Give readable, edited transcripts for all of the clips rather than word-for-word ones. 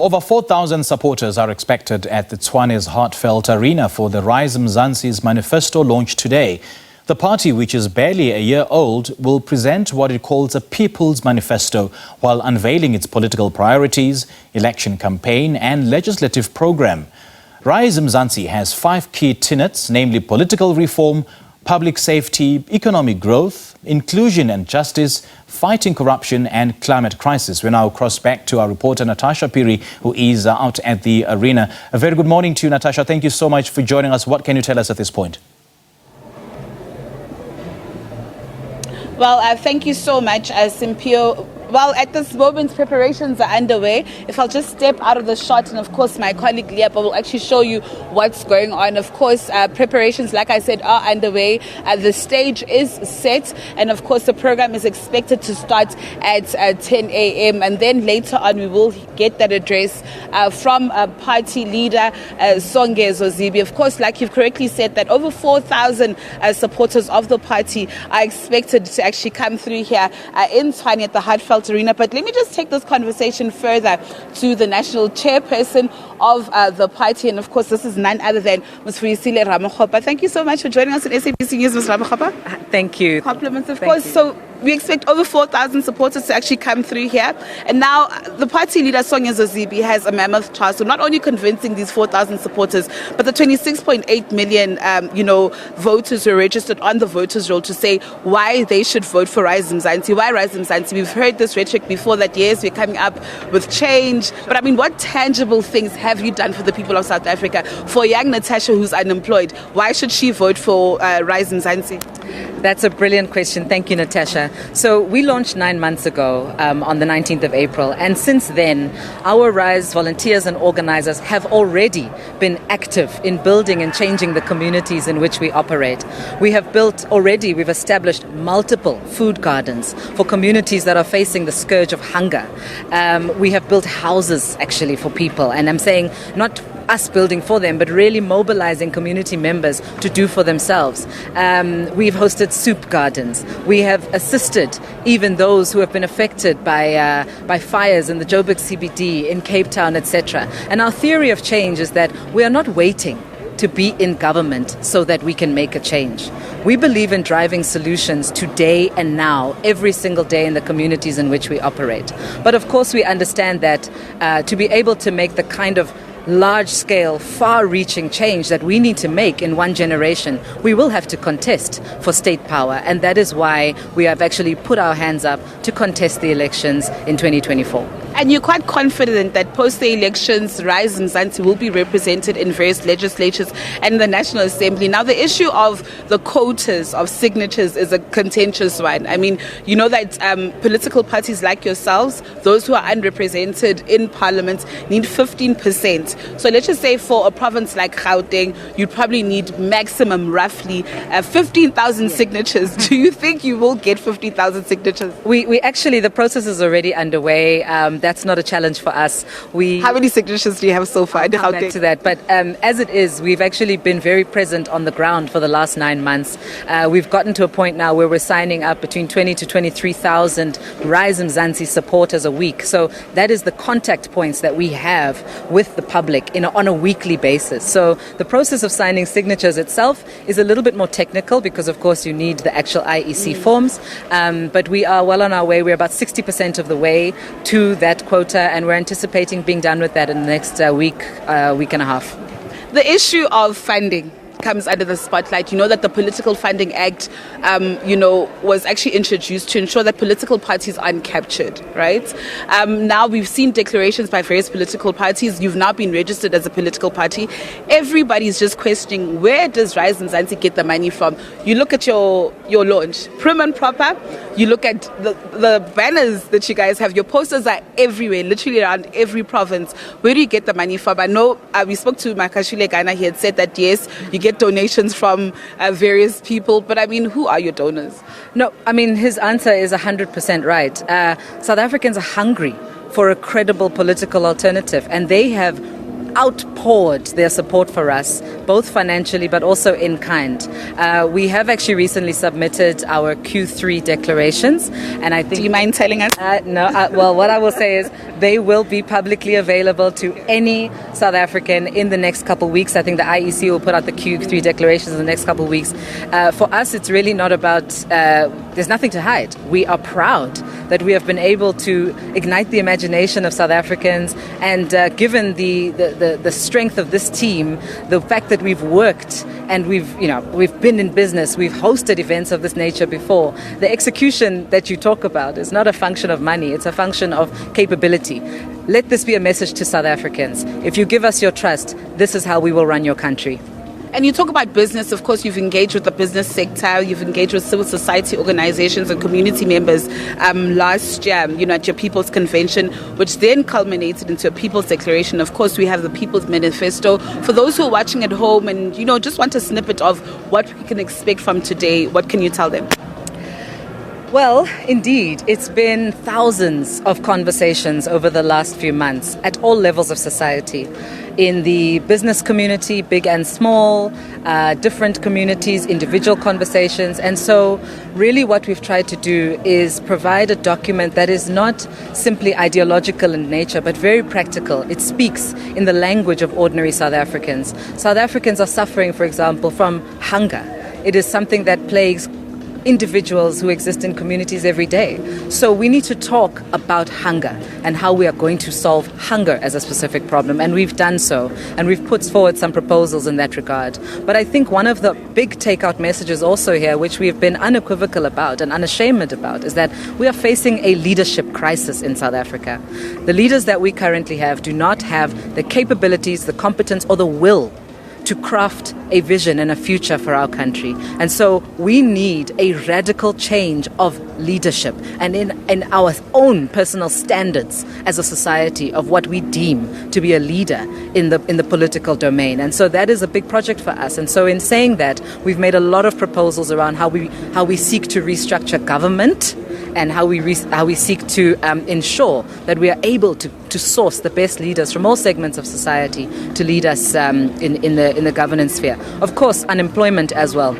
Over 4,000 supporters are expected at the Tshwane's Heartfelt arena for the RISE Mzansi's Manifesto launch today. The party, which is barely a year old, will present what it calls a People's Manifesto while unveiling its political priorities, election campaign and legislative program. RISE Mzansi has 5 key tenets, namely political reform, public safety, economic growth, inclusion and justice, fighting corruption and climate crisis. We now cross back to our reporter Natasha Phiri, who is out at the arena. A very good morning to you, Natasha. Thank you so much for joining us. What can you tell us at this point? Well, thank you so much, Simpio. Well, at this moment, preparations are underway. If I'll just step out of the shot, and of course, my colleague Leapa will actually show you what's going on. Of course, preparations, like I said, are underway. The stage is set, and of course, the program is expected to start at 10 a.m. And then later on, we will get that address from party leader Songezo Zibi. Of course, like you've correctly said, that over 4,000 supporters of the party are expected to actually come through here in Tshwane at the Heartfelt arena. But let me just take this conversation further to the national chairperson of the party, and of course this is none other than Ms. Vuyiswa Ramokgopa. Thank you so much for joining us on SABC News, Ms. Ramokgopa. Thank you. Compliments, of course. So we expect over 4,000 supporters to actually come through here. And now the party leader, Songezo Zibi, has a mammoth task. So not only convincing these 4,000 supporters, but the 26.8 million, voters who are registered on the voters roll to say why they should vote for RISE Mzansi. Why RISE Mzansi? We've heard this rhetoric before that, yes, we're coming up with change. But I mean, what tangible things have you done for the people of South Africa? For young Natasha who's unemployed, why should she vote for RISE Mzansi? That's a brilliant question. Thank you, Natasha. So we launched 9 months ago on the 19th of April. And since then, our RISE volunteers and organizers have already been active in building and changing the communities in which we operate. We've established multiple food gardens for communities that are facing the scourge of hunger. We have built houses actually for people. And I'm saying not us building for them, but really mobilizing community members to do for themselves. We've hosted soup gardens. We have assisted even those who have been affected by fires in the Joburg CBD, in Cape Town, etc. And our theory of change is that we are not waiting to be in government so that we can make a change. We believe in driving solutions today and now, every single day in the communities in which we operate. But of course we understand that to be able to make the kind of large-scale, far-reaching change that we need to make in one generation, we will have to contest for state power. And that is why we have actually put our hands up to contest the elections in 2024. And you're quite confident that post the elections, RISE Mzansi will be represented in various legislatures and the National Assembly. Now, the issue of the quotas of signatures is a contentious one. I mean, you know that political parties like yourselves, those who are unrepresented in Parliament, need 15%. So let's just say for a province like Gauteng, you'd probably need maximum roughly 15,000 signatures. Do you think you will get 50,000 signatures? We actually, the process is already underway. That's not a challenge for us. How many signatures do you have so far? I'll come back to that. But as it is, we've actually been very present on the ground for the last 9 months. We've gotten to a point now where we're signing up between 20 to 23,000 RISE Mzansi supporters a week. So that is the contact points that we have with the public on a weekly basis. So the process of signing signatures itself is a little bit more technical because, of course, you need the actual IEC forms. But we are well on our way. We're about 60% of the way to that quota, and we're anticipating being done with that in the next week and a half. The issue of funding comes under the spotlight. You know that the Political Funding Act, was actually introduced to ensure that political parties aren't captured, right? Now we've seen declarations by various political parties. You've now been registered as a political party. Everybody's just questioning, where does RISE Mzansi get the money from? You look at your launch, prim and proper. You look at the banners that you guys have. Your posters are everywhere, literally around every province. Where do you get the money from? I know we spoke to Makashule Ghana. He had said that, yes, you get donations from various people. But I mean, who are your donors? No, I mean, his answer is 100% right. South Africans are hungry for a credible political alternative, and they have outpoured their support for us, both financially but also in kind. We have actually recently submitted our Q3 declarations, and I think... Do you mind telling us? No, well, what I will say is they will be publicly available to any South African in the next couple of weeks. I think the IEC will put out the Q3 declarations in the next couple of weeks. For us, it's really not about, there's nothing to hide. We are proud that we have been able to ignite the imagination of South Africans, and given the strength of this team, the fact that we've worked and we've been in business, we've hosted events of this nature before. The execution that you talk about is not a function of money, it's a function of capability. Let this be a message to South Africans. If you give us your trust, this is how we will run your country. And you talk about business. Of course, you've engaged with the business sector, you've engaged with civil society organizations and community members last year, at your People's Convention, which then culminated into a People's Declaration. Of course, we have the People's Manifesto. For those who are watching at home and, just want a snippet of what we can expect from today, what can you tell them? Well, indeed, it's been thousands of conversations over the last few months at all levels of society. In the business community, big and small, different communities, individual conversations. And so really what we've tried to do is provide a document that is not simply ideological in nature, but very practical. It speaks in the language of ordinary South Africans. South Africans are suffering, for example, from hunger. It is something that plagues individuals who exist in communities every day. So we need to talk about hunger and how we are going to solve hunger as a specific problem. And we've done so. And we've put forward some proposals in that regard. But I think one of the big takeout messages also here, which we've been unequivocal about and unashamed about, is that we are facing a leadership crisis in South Africa. The leaders that we currently have do not have the capabilities, the competence, or the will to craft a vision and a future for our country. And so we need a radical change of leadership and in our own personal standards as a society of what we deem to be a leader in the political domain. And so that is a big project for us. And so in saying that, we've made a lot of proposals around how we seek to restructure government and how we seek to ensure that we are able to source the best leaders from all segments of society to lead us in the governance sphere. Of course, unemployment as well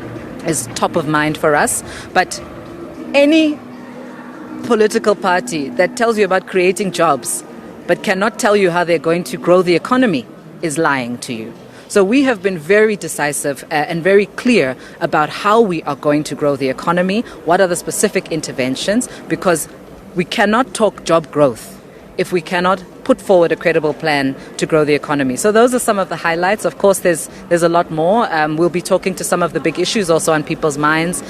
is top of mind for us, but any political party that tells you about creating jobs but cannot tell you how they're going to grow the economy is lying to you. So we have been very decisive and very clear about how we are going to grow the economy, what are the specific interventions, because we cannot talk job growth if we cannot put forward a credible plan to grow the economy. So those are some of the highlights. Of course, there's a lot more. We'll be talking to some of the big issues also on people's minds,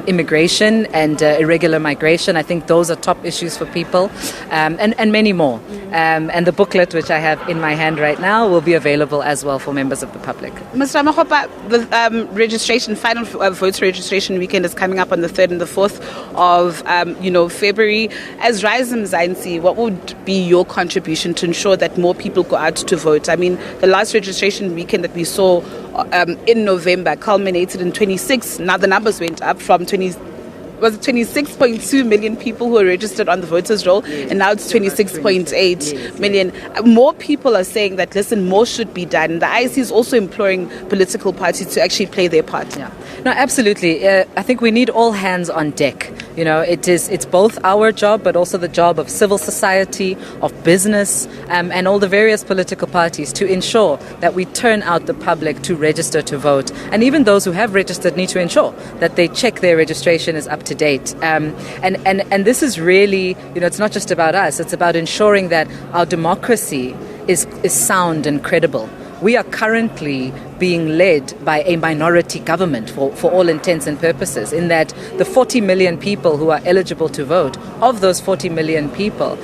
immigration and irregular migration. I think those are top issues for people, and many more. And the booklet, which I have in my hand right now, will be available as well for members of the public. Mr. Ramokgopa, the registration, final voter registration weekend is coming up on the 3rd and the 4th of February. As RISE Mzansi, what would be your contribution to ensure that more people go out to vote? I mean, the last registration weekend that we saw in November culminated in 26. Now the numbers went up from 26.2 million people who are registered on the voters roll, and now it's 26.8 million. More people are saying that, listen, more should be done. The IEC is also imploring political parties to actually play their part. Yeah. No, absolutely. I think we need all hands on deck. It's both our job, but also the job of civil society, of business, and all the various political parties to ensure that we turn out the public to register to vote. And even those who have registered need to ensure that they check their registration is up to date. And this is really, it's not just about us. It's about ensuring that our democracy is sound and credible. We are currently being led by a minority government for all intents and purposes, in that the 40 million people who are eligible to vote, of those 40 million people,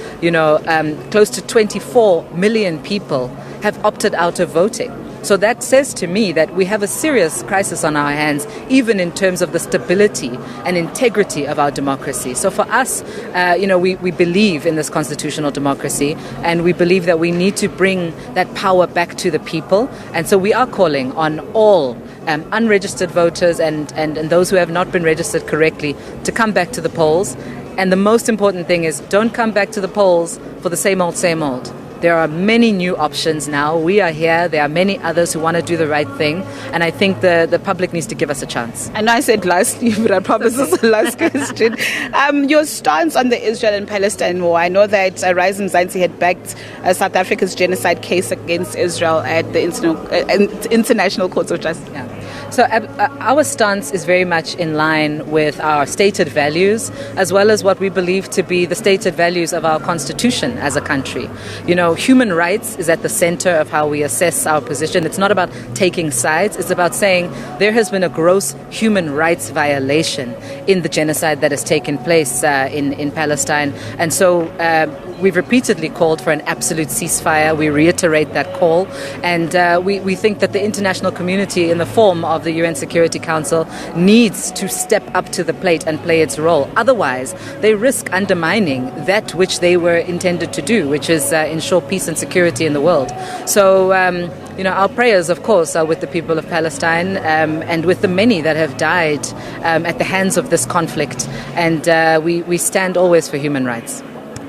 close to 24 million people have opted out of voting. So that says to me that we have a serious crisis on our hands, even in terms of the stability and integrity of our democracy. So for us, we believe in this constitutional democracy, and we believe that we need to bring that power back to the people. And so we are calling on all unregistered voters and those who have not been registered correctly to come back to the polls. And the most important thing is, don't come back to the polls for the same old, same old. There are many new options now. We are here. There are many others who want to do the right thing. And I think the public needs to give us a chance. I know I said lastly, but I promise this is the last question. Your stance on the Israel and Palestine war. I know that RISE Mzansi had backed South Africa's genocide case against Israel at the International Court of Justice. Yeah. So our stance is very much in line with our stated values, as well as what we believe to be the stated values of our constitution as a country. You know, human rights is at the center of how we assess our position. It's not about taking sides. It's about saying there has been a gross human rights violation in the genocide that has taken place in Palestine. And so we've repeatedly called for an absolute ceasefire. We reiterate that call. And we think that the international community, in the form of the UN Security Council, needs to step up to the plate and play its role. Otherwise, they risk undermining that which they were intended to do, which is ensure peace and security in the world. So, our prayers, of course, are with the people of Palestine and with the many that have died at the hands of this conflict. And we stand always for human rights.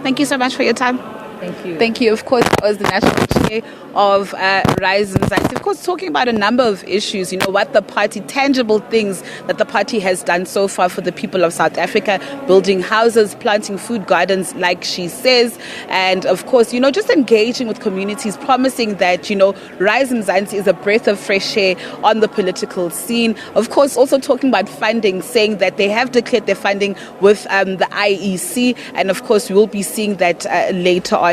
Thank you so much for your time. Thank you. Thank you. Of course, I was the National Chair of RISE Mzansi. Of course, talking about a number of issues, what the party, tangible things that the party has done so far for the people of South Africa, building houses, planting food gardens, like she says. And of course, just engaging with communities, promising that, RISE Mzansi is a breath of fresh air on the political scene. Of course, also talking about funding, saying that they have declared their funding with the IEC. And of course, we will be seeing that later on.